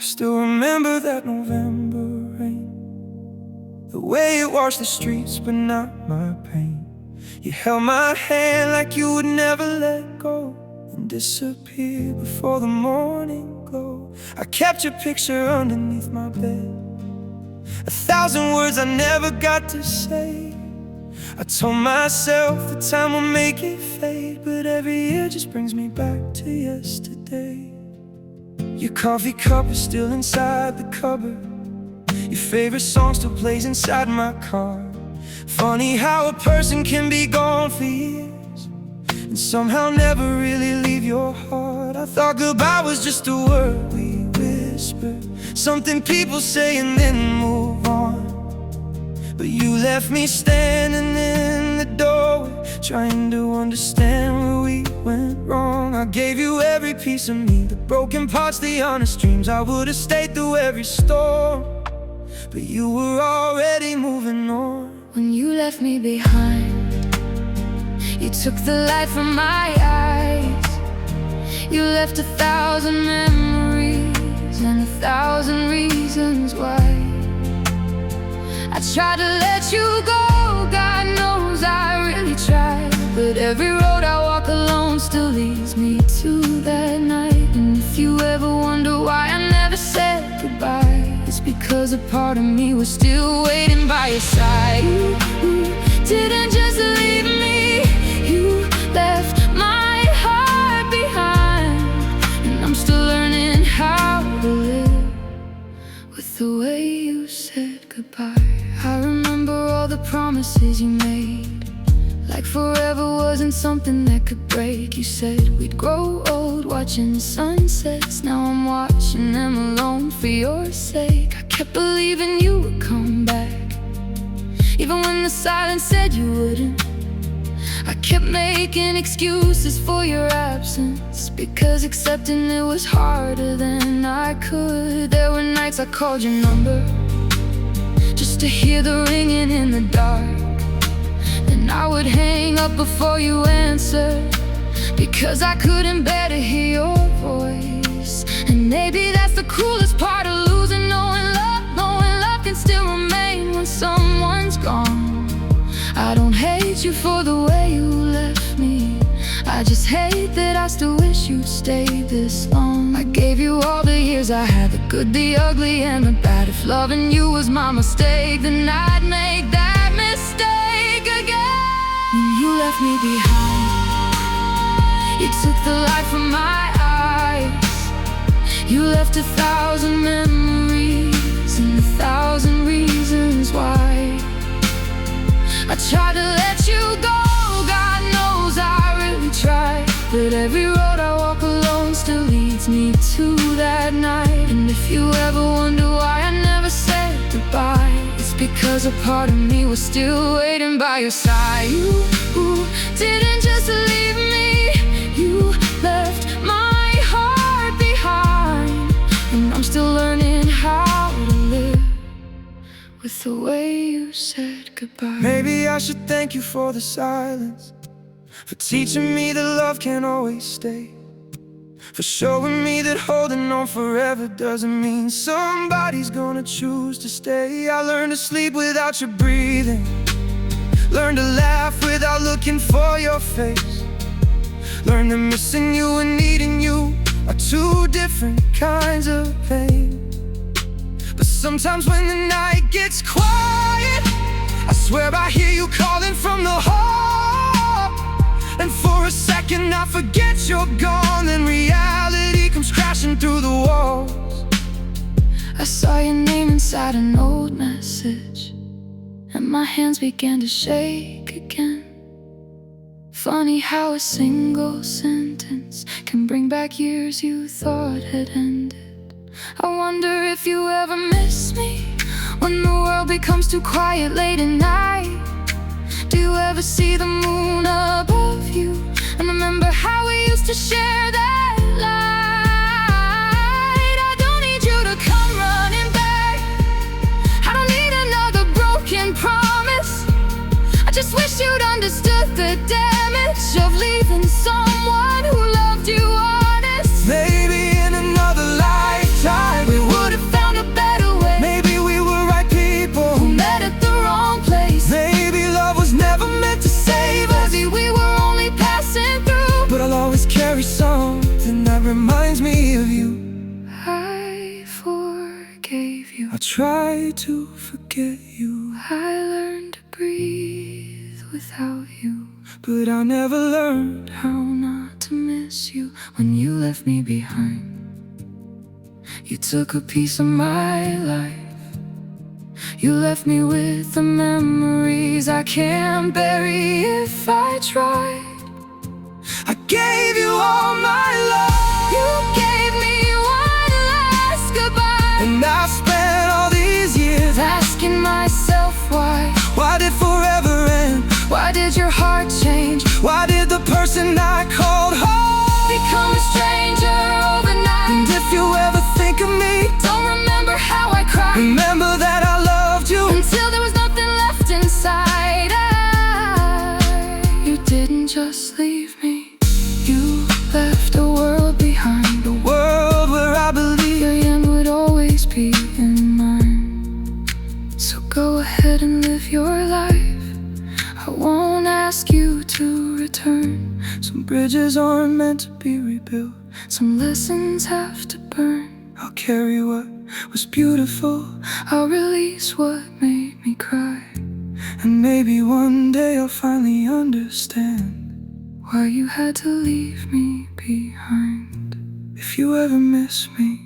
Still remember that November rain, the way it washed the streets but not my pain. You held my hand like you would never let go, and disappear before the morning glow. I kept your picture underneath my bed, 1,000 words I never got to say. I told myself the time will make it fade, but every year just brings me back to yesterday. Your coffee cup is still inside the cupboard, your favorite song still plays inside my car. Funny how a person can be gone for years and somehow never really leave your heart. I thought goodbye was just a word we whispered, something people say and then move on. But you left me standing in the doorway, trying to understand where we went wrong. I gave you every piece of me, the broken parts, the honest dreams. I would have stayed through every storm, but you were already moving on. When you left me behind, you took the light from my eyes. You left 1,000 memories and 1,000 reasons why. I tried to let you go, God knows I really tried, but every road I walk alone still leads me to that night. And if you ever wonder why I never said goodbye, it's because a part of me was still waiting by your side. You didn't just leave me, you left my heart behind, and I'm still learning how to live with the way you said goodbye. I remember all the promises you made, like forever wasn't something that could break. You said we'd grow old watching sunsets, now I'm watching them alone for your sake. I kept believing you would come back, even when the silence said you wouldn't. I kept making excuses for your absence, because accepting it was harder than I could. There were nights I called your number just to hear the ringing in the dark, then I would hang up before you answered, because I couldn't bear to hear your voice. And maybe that's the cruelest part of losing, knowing love can still remain when someone's gone. I don't hate you for the way you left me, I just hate that I still wish you'd stayed this long. I gave you all the years I had, the good, the ugly, and the bad. If loving you was my mistake, then I'd make that mistake again. When you left me behind, you took the light from my eyes. You left 1,000 memories and 1,000 reasons why. I tried to let you go, God knows I really tried, but every road I walk alone still leads me to that night. And if you ever wonder why I never said goodbye, it's because a part of me was still waiting by your side. You didn't just leave me, you left my heart behind, and I'm still learning how to live with the way you said goodbye. Maybe I should thank you for the silence, for teaching me that love can't always stay, for showing me that holding on forever doesn't mean somebody's gonna choose to stay. I learned to sleep without your breathing, learned to laugh without looking for your face, learned that missing you and needing you are two different kinds of pain. But sometimes when the night gets quiet, I swear I hear you calling from the heart, and for a second I forget you're gone, then reality comes crashing through the walls. I saw your name inside an old message, and my hands began to shake again. Funny how a single sentence can bring back years you thought had ended. I wonder if you ever miss me when the world becomes too quiet late at night. Do you ever see the moon above you and remember how we used to share that light? I don't need you to come running back, I don't need another broken promise. I just wish you'd understood the damage of leaving someone who loved you honest. Maybe in another lifetime we would reminds me of you. I forgave you. I try to forget you. I learned to breathe without you, but I never learned how not to miss you when you left me behind. You took a piece of my life. You left me with the memories I can't bury if I tried. I gave you all my love. You gave me one last goodbye, and I spent all these years asking myself why. Why did forever end? Why did your heart change? Why did the person I called home become a stranger overnight? And if you ever think of me, don't remember how I cried. remember that I loved you until there was nothing left inside. You didn't just leave me, you left a world behind. the world where I believe your end would always be in mine. So go ahead and live your life. I won't ask you to return. some bridges aren't meant to be rebuilt. Some lessons have to burn. I'll carry what was beautiful, I'll release what made me cry. and maybe one day I'll finally understand why you had to leave me behind. if you ever miss me,